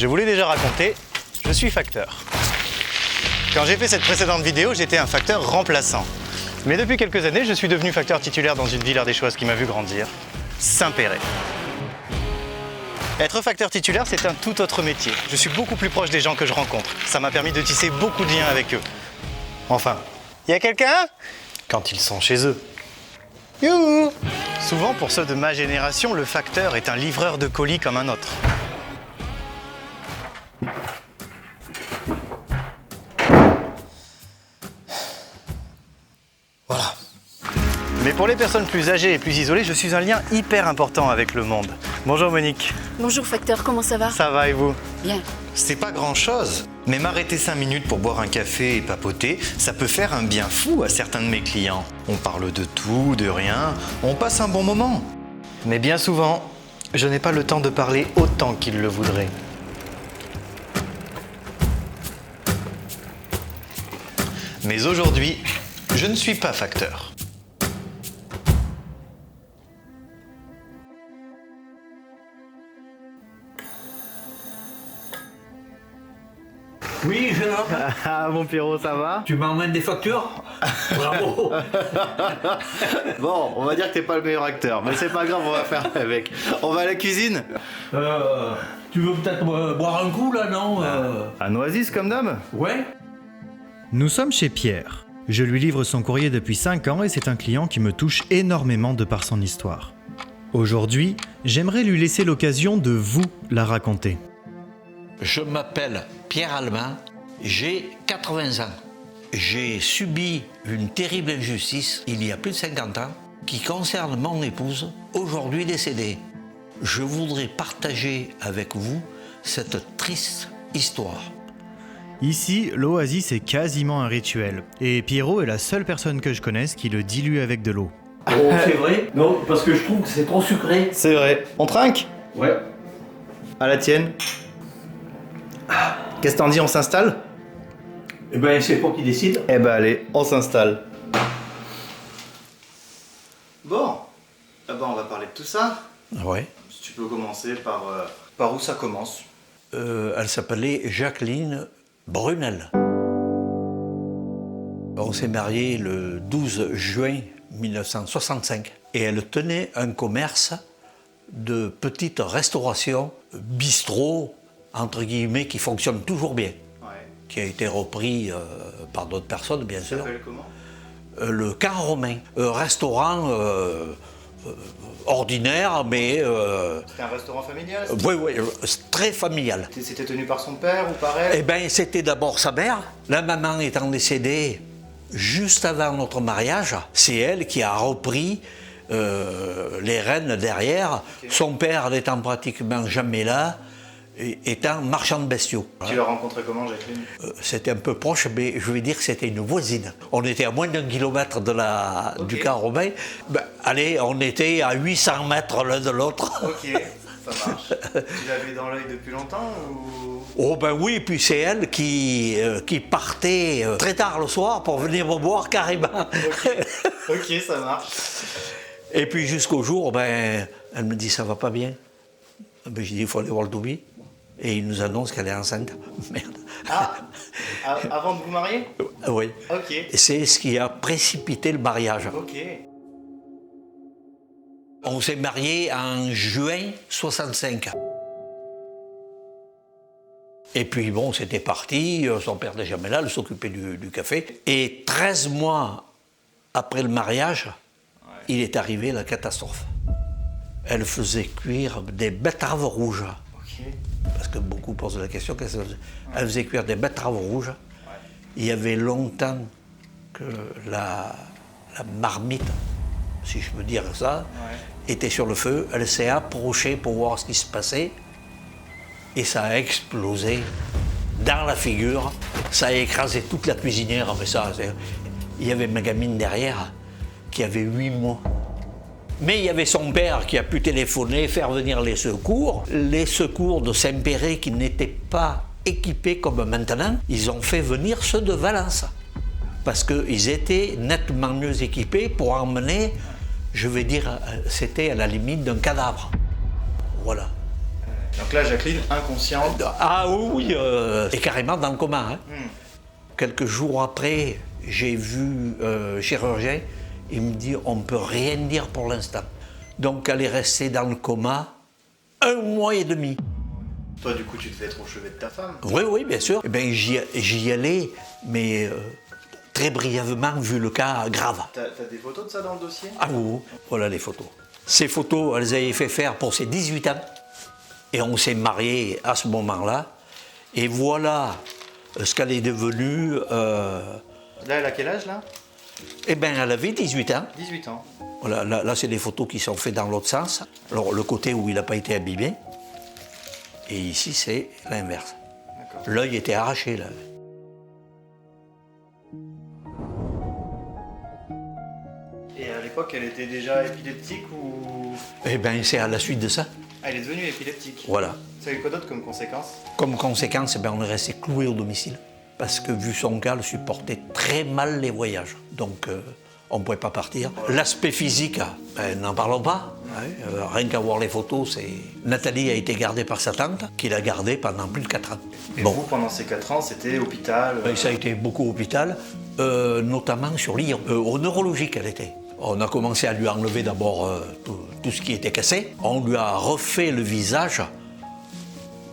Je vous l'ai déjà raconté, je suis facteur. Quand j'ai fait cette précédente vidéo, j'étais un facteur remplaçant. Mais depuis quelques années, je suis devenu facteur titulaire dans une ville ardéchoise qui m'a vu grandir, Saint-Péray. Être facteur titulaire, c'est un tout autre métier. Je suis beaucoup plus proche des gens que je rencontre. Ça m'a permis de tisser beaucoup de liens avec eux. Enfin, y a quelqu'un? Quand ils sont chez eux. Youhou! Souvent, pour ceux de ma génération, le facteur est un livreur de colis comme un autre. Voilà. Mais pour les personnes plus âgées et plus isolées, je suis un lien hyper important avec le monde. Bonjour Monique. Bonjour facteur, comment ça va? Ça va et vous? Bien. C'est pas grand-chose, mais m'arrêter 5 minutes pour boire un café et papoter, ça peut faire un bien fou à certains de mes clients. On parle de tout, de rien, on passe un bon moment. Mais bien souvent, je n'ai pas le temps de parler autant qu'ils le voudraient. Mais aujourd'hui, je ne suis pas facteur. Oui, jeune homme. Ah mon Pierrot, ça va? Tu m'emmènes des factures? Bravo. Bon, on va dire que t'es pas le meilleur acteur, mais c'est pas grave, on va faire avec. On va à la cuisine? Tu veux peut-être boire un coup là, non À Noisy comme d'hab? Ouais. Nous sommes chez Pierre. Je lui livre son courrier depuis 5 ans et c'est un client qui me touche énormément de par son histoire. Aujourd'hui, j'aimerais lui laisser l'occasion de vous la raconter. Je m'appelle Pierre Allemand, j'ai 80 ans. J'ai subi une terrible injustice il y a plus de 50 ans qui concerne mon épouse, aujourd'hui décédée. Je voudrais partager avec vous cette triste histoire. Ici, l'oasis est quasiment un rituel et Pierrot est la seule personne que je connaisse qui le dilue avec de l'eau. Oh, c'est vrai? Non, parce que je trouve que c'est trop sucré. C'est vrai. On trinque? Ouais. À la tienne. Qu'est-ce que t'en dis, on s'installe? Eh ben, c'est toi qui décide. Eh ben allez, on s'installe. Bon, on va parler de tout ça. Ouais. Si tu peux commencer par où ça commence? Elle s'appelait Jacqueline Brunel. On s'est mariés le 12 juin 1965 et elle tenait un commerce de petite restauration, bistrot, entre guillemets, qui fonctionne toujours bien, qui a été repris par d'autres personnes, bien sûr. Ça s'appelle comment? Le Camp Romain, restaurant ordinaire, mais... C'était un restaurant familial? oui, très familial. C'était tenu par son père ou par elle? Eh bien, c'était d'abord sa mère. La maman étant décédée juste avant notre mariage, c'est elle qui a repris les rênes derrière. Okay. Son père n'étant pratiquement jamais là, étant marchand de bestiaux. Tu l'as rencontré comment, Jacqueline? C'était un peu proche, mais je vais dire que c'était une voisine. On était à moins d'1 kilomètre du Camp Romain. Ben, allez, on était à 800 mètres l'un de l'autre. Ok, ça marche. Tu l'avais dans l'œil depuis longtemps ou... Oh ben oui, puis c'est elle qui partait très tard le soir pour venir me voir carrément. Ok, ça marche. Et puis jusqu'au jour, ben, elle me dit ça va pas bien. Ben, j'ai dit il faut aller voir le Doubi. Et il nous annonce qu'elle est enceinte. Merde. Ah, avant de vous marier? Oui. Ok. Et c'est ce qui a précipité le mariage. Ok. On s'est mariés en juin 65. Et puis bon, c'était parti, son père n'était jamais là, elle s'occupait du café. Et 13 mois après le mariage, il est arrivé la catastrophe. Elle faisait cuire des betteraves rouges. Ok. Parce que beaucoup posent la question, qu'est-ce qu'elle faisait? Elle faisait cuire des betteraves rouges. Il y avait longtemps que la marmite, si je peux dire ça, était sur le feu. Elle s'est approchée pour voir ce qui se passait. Et ça a explosé dans la figure. Ça a écrasé toute la cuisinière. Mais ça, il y avait ma gamine derrière qui avait 8 mois. Mais il y avait son père qui a pu téléphoner, faire venir les secours. Les secours de Saint-Péray qui n'étaient pas équipés comme maintenant, ils ont fait venir ceux de Valence. Parce qu'ils étaient nettement mieux équipés pour emmener, je vais dire, c'était à la limite d'un cadavre. Voilà. Donc là, Jacqueline, inconsciente. Ah oui, et carrément dans le coma. Hein. Quelques jours après, j'ai vu chirurgien, il me dit on ne peut rien dire pour l'instant. Donc elle est restée dans le coma 1 mois et demi. Toi, du coup, tu devais être au chevet de ta femme. Oui, bien sûr. Eh bien, j'y allais, mais très brièvement, vu le cas grave. T'as des photos de ça dans le dossier? Ah oui, voilà les photos. Ces photos, elles avaient fait faire pour ses 18 ans. Et on s'est mariés à ce moment-là. Et voilà ce qu'elle est devenue. Là, elle a quel âge, là? Eh bien, elle avait 18 ans. 18 ans. Voilà, là c'est des photos qui sont faites dans l'autre sens. Alors, le côté où il n'a pas été abîmé. Et ici, c'est l'inverse. L'œil était arraché, là. Et à l'époque, elle était déjà épileptique ou... Eh bien, c'est à la suite de ça. Ah, elle est devenue épileptique. Voilà. Ça a eu quoi d'autre comme conséquence? Comme conséquence, eh bien, on est resté cloué au domicile. Parce que, vu son cas, elle supportait très mal les voyages. Donc, on ne pouvait pas partir. L'aspect physique, ben, n'en parlons pas. Hein. Rien qu'à voir les photos, c'est... Nathalie a été gardée par sa tante, qui l'a gardée pendant plus de 4 ans. Et vous, pendant ces 4 ans, c'était hôpital Ben, ça a été beaucoup hôpital, notamment sur l'IR, au neurologique elle était. On a commencé à lui enlever d'abord tout ce qui était cassé. On lui a refait le visage.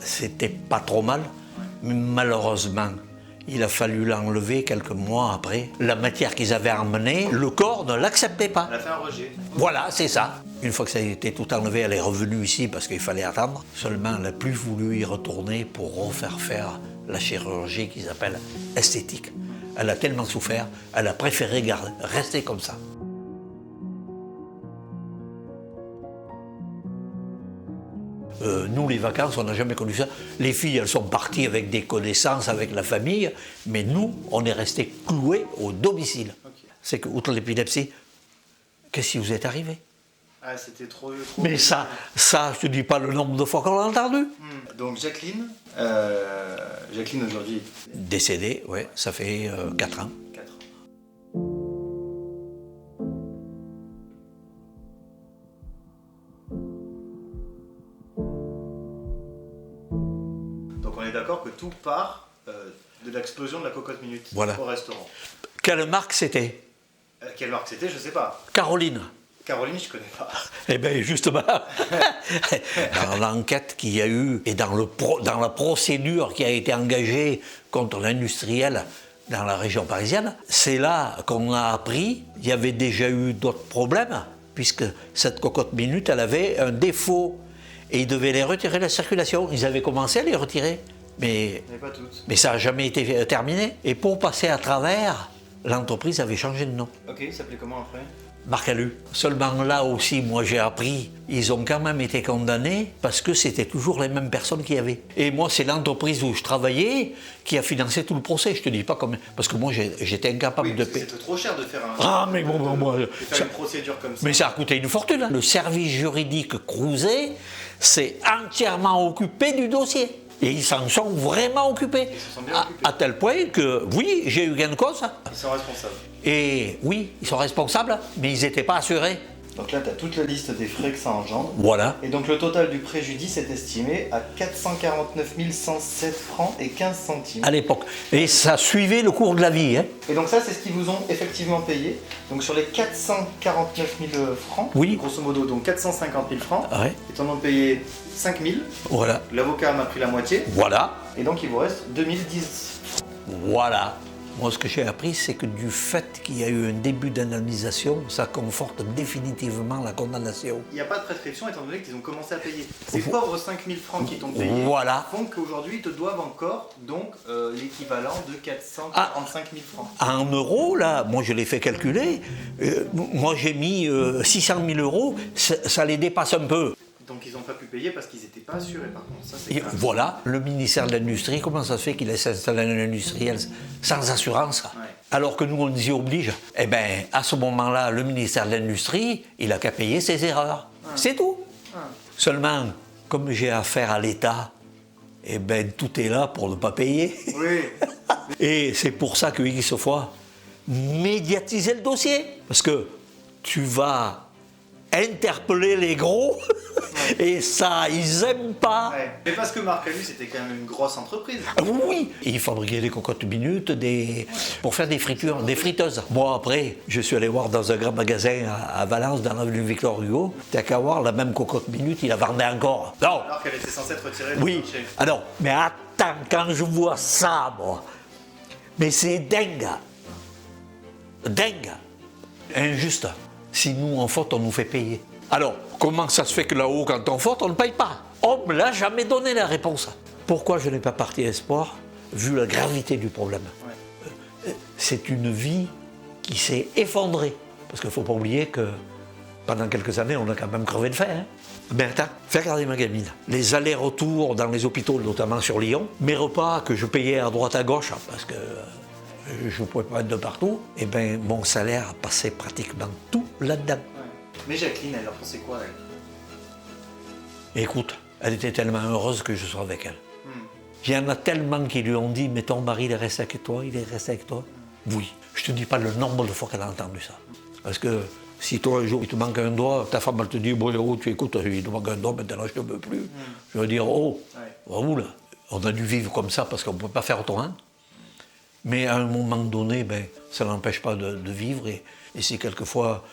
C'était pas trop mal, mais malheureusement, il a fallu l'enlever quelques mois après. La matière qu'ils avaient emmenée, le corps ne l'acceptait pas. Elle a fait un rejet. Voilà, c'est ça. Une fois que ça a été tout enlevé, elle est revenue ici parce qu'il fallait attendre. Seulement, elle n'a plus voulu y retourner pour refaire faire la chirurgie qu'ils appellent esthétique. Elle a tellement souffert, elle a préféré rester comme ça. Nous, les vacances, on n'a jamais connu ça. Les filles, elles sont parties avec des connaissances, avec la famille, mais nous, on est restés cloués au domicile. Okay. C'est que, outre l'épilepsie, qu'est-ce qui vous est arrivé? Ah, c'était trop... Mais ça, je te dis pas le nombre de fois qu'on l'a entendu. Donc Jacqueline, Jacqueline aujourd'hui... Décédée, oui, ça fait 4 ans. 4 ans. Donc on est d'accord que tout part de l'explosion de la cocotte minute au restaurant. Quelle marque c'était? Quelle marque c'était, je sais pas. Caroline. Caroline, je connais pas. Eh bien, justement, dans l'enquête qu'il y a eu et dans la procédure qui a été engagée contre l'industriel dans la région parisienne, c'est là qu'on a appris qu'il y avait déjà eu d'autres problèmes, puisque cette cocotte minute, elle avait un défaut et ils devaient les retirer de la circulation. Ils avaient commencé à les retirer, mais pas toutes. Mais ça n'a jamais été terminé. Et pour passer à travers, l'entreprise avait changé de nom. Ok, il s'appelait comment après? Marc Alu. Seulement là aussi, moi j'ai appris, ils ont quand même été condamnés parce que c'était toujours les mêmes personnes qui y avaient. Et moi, c'est l'entreprise où je travaillais qui a financé tout le procès. Je te dis pas combien, parce que moi j'étais incapable de payer. C'était trop cher de faire un. Ah mais bon, une procédure comme ça. Mais ça a coûté une fortune. Hein. Le service juridique Crouzet s'est entièrement occupé du dossier. Et ils s'en sont vraiment occupés. Ils se sont bien occupés. À tel point que, oui, j'ai eu gain de cause. Ils sont responsables. Et oui, ils sont responsables, mais ils n'étaient pas assurés. Donc là, tu as toute la liste des frais que ça engendre. Voilà. Et donc le total du préjudice est estimé à 449 107 francs et 15 centimes. À l'époque. Et ça suivait le cours de la vie. Hein. Et donc ça, c'est ce qu'ils vous ont effectivement payé. Donc sur les 449 000 francs, oui. Grosso modo, donc 450 000 francs, ouais. Ils t'en ont payé 5 000. Voilà. L'avocat m'a pris la moitié. Voilà. Et donc il vous reste 2010. Voilà. Moi, ce que j'ai appris, c'est que du fait qu'il y a eu un début d'indemnisation, ça conforte définitivement la condamnation. Il n'y a pas de prescription étant donné qu'ils ont commencé à payer. Ces pauvres 5 000 francs qui t'ont payé font qu'aujourd'hui, ils te doivent encore donc l'équivalent de 445 000 francs. En euros, là, moi je l'ai fait calculer, moi j'ai mis 600 000 euros, ça les dépasse un peu. Donc ils n'ont pas pu payer parce qu'ils n'étaient pas assurés par contre. Ça, et voilà, le ministère de l'Industrie, comment ça se fait qu'il laisse installer un industriel sans assurance alors que nous on y oblige? Eh bien, à ce moment-là, le ministère de l'Industrie, il n'a qu'à payer ses erreurs. C'est tout. Seulement, comme j'ai affaire à l'État, eh bien, tout est là pour ne pas payer. Oui. Et c'est pour ça que X fois, médiatiser le dossier. Parce que tu vas interpeller les gros Et ça, ils aiment pas. Mais parce que Marc Camus, c'était quand même une grosse entreprise. Ah oui, ils fabriquaient des cocottes minutes pour faire des fritures, des friteuses. Moi, après, je suis allé voir dans un grand magasin à Valence, dans l'avenue Victor Hugo. T'as qu'à voir, la même cocotte minute, il la vendait encore. Non. Alors qu'elle était censée être retirée du Oui. marché. Ah non, mais attends, quand je vois ça, moi, mais c'est dingue. Dingue. Injuste. Si nous, en faute, on nous fait payer. Alors, comment ça se fait que là-haut, quand on faute, on ne paye pas? On ne me l'a jamais donné la réponse. Pourquoi je n'ai pas parti espoir, vu la gravité du problème? C'est une vie qui s'est effondrée. Parce qu'il ne faut pas oublier que pendant quelques années, on a quand même crevé de faim. Hein. Ben attends, fais regarder ma gamine. Les allers-retours dans les hôpitaux, notamment sur Lyon, mes repas que je payais à droite à gauche, parce que je ne pouvais pas être de partout, et ben mon salaire passait pratiquement tout là-dedans. Mais Jacqueline, elle en pensait quoi, elle? Écoute, elle était tellement heureuse que je sois avec elle. Il y en a tellement qui lui ont dit, mais ton mari, il est resté avec toi, il est resté avec toi. Oui, je te dis pas le nombre de fois qu'elle a entendu ça. Parce que si toi, un jour, il te manque un doigt, ta femme, elle te dit, bon, oh, tu écoutes, il te manque un doigt, maintenant, je ne te veux plus. Je veux dire, oh, là, on a dû vivre comme ça parce qu'on ne peut pas faire autrement. Mais à un moment donné, ben, ça n'empêche pas de vivre. Et si quelquefois,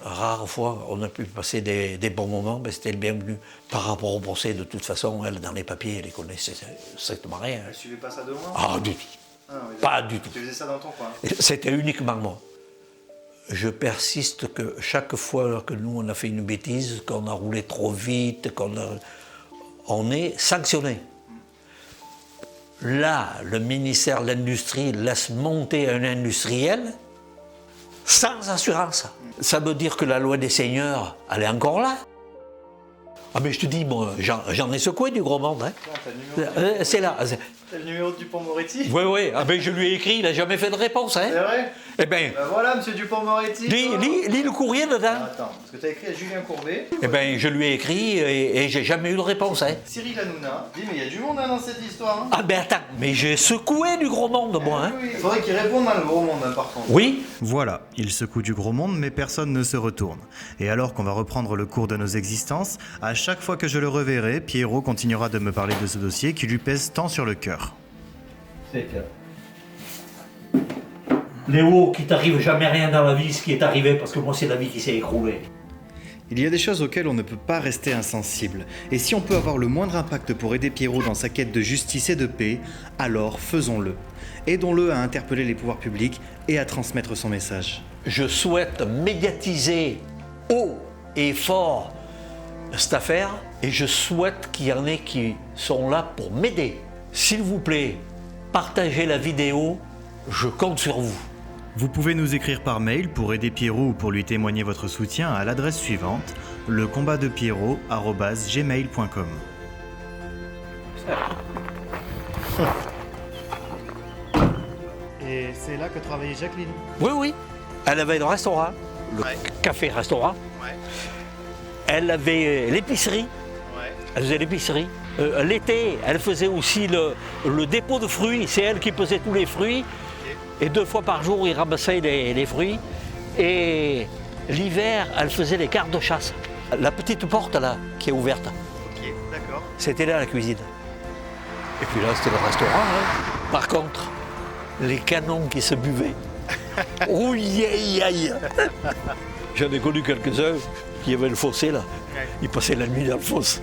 rares fois, on a pu passer des bons moments, ben, c'était le bienvenu. Par rapport au procès, de toute façon, elle, dans les papiers, elle les connaissait strictement rien. Elle suivait pas ça de loin? Ah, du tout. Ah, oui, Pas du tout. Tu faisais ça dans ton coin? C'était uniquement moi. Je persiste que chaque fois que nous, on a fait une bêtise, qu'on a roulé trop vite, on est sanctionné. Là, le ministère de l'Industrie laisse monter un industriel sans assurance. Ça veut dire que la loi des seigneurs, elle est encore là. Ah mais je te dis, moi, j'en ai secoué du gros monde. Hein. C'est là. T'as le numéro de Dupond-Moretti? Oui. Ah ben je lui ai écrit, il n'a jamais fait de réponse. Hein. C'est vrai? Eh ben, Ben voilà, monsieur Dupond-Moretti. lis le courrier dedans. Attends, parce que t'as écrit à Julien Courbet. Eh ben, je lui ai écrit et j'ai jamais eu de réponse. Hein. Cyril Hanouna dit, mais il y a du monde dans cette histoire. Hein. Ah ben attends, mais j'ai secoué du gros monde, moi. Hein. Oui. Il faudrait qu'il réponde dans le gros monde, par contre. Oui. Voilà, il secoue du gros monde, mais personne ne se retourne. Et alors qu'on va reprendre le cours de nos existences, à chaque fois que je le reverrai, Pierrot continuera de me parler de ce dossier qui lui pèse tant sur le cœur. C'est que... Léo, qu'il t'arrive jamais rien dans la vie, ce qui est arrivé, parce que moi, c'est la vie qui s'est écroulée. Il y a des choses auxquelles on ne peut pas rester insensible. Et si on peut avoir le moindre impact pour aider Pierrot dans sa quête de justice et de paix, alors faisons-le. Aidons-le à interpeller les pouvoirs publics et à transmettre son message. Je souhaite médiatiser haut et fort cette affaire, et je souhaite qu'il y en ait qui sont là pour m'aider. S'il vous plaît, partagez la vidéo, je compte sur vous. Vous pouvez nous écrire par mail pour aider Pierrot ou pour lui témoigner votre soutien à l'adresse suivante, lecombatdepierrot@gmail.com. Et c'est là que travaillait Jacqueline. Oui. Elle avait le restaurant, le café-restaurant. Ouais. Elle avait l'épicerie. Ouais. Elle faisait l'épicerie. L'été, elle faisait aussi le dépôt de fruits. C'est elle qui pesait tous les fruits. Et 2 fois par jour, il ramassait les fruits. Et l'hiver, elle faisait les cartes de chasse. La petite porte là, qui est ouverte, Ok, d'accord. c'était là la cuisine. Et puis là, c'était le restaurant. Hein. Par contre, les canons qui se buvaient. Ouïe, aïe. J'en ai connu quelques-uns qui avaient le fossé là. Ils passaient la nuit dans le fosse.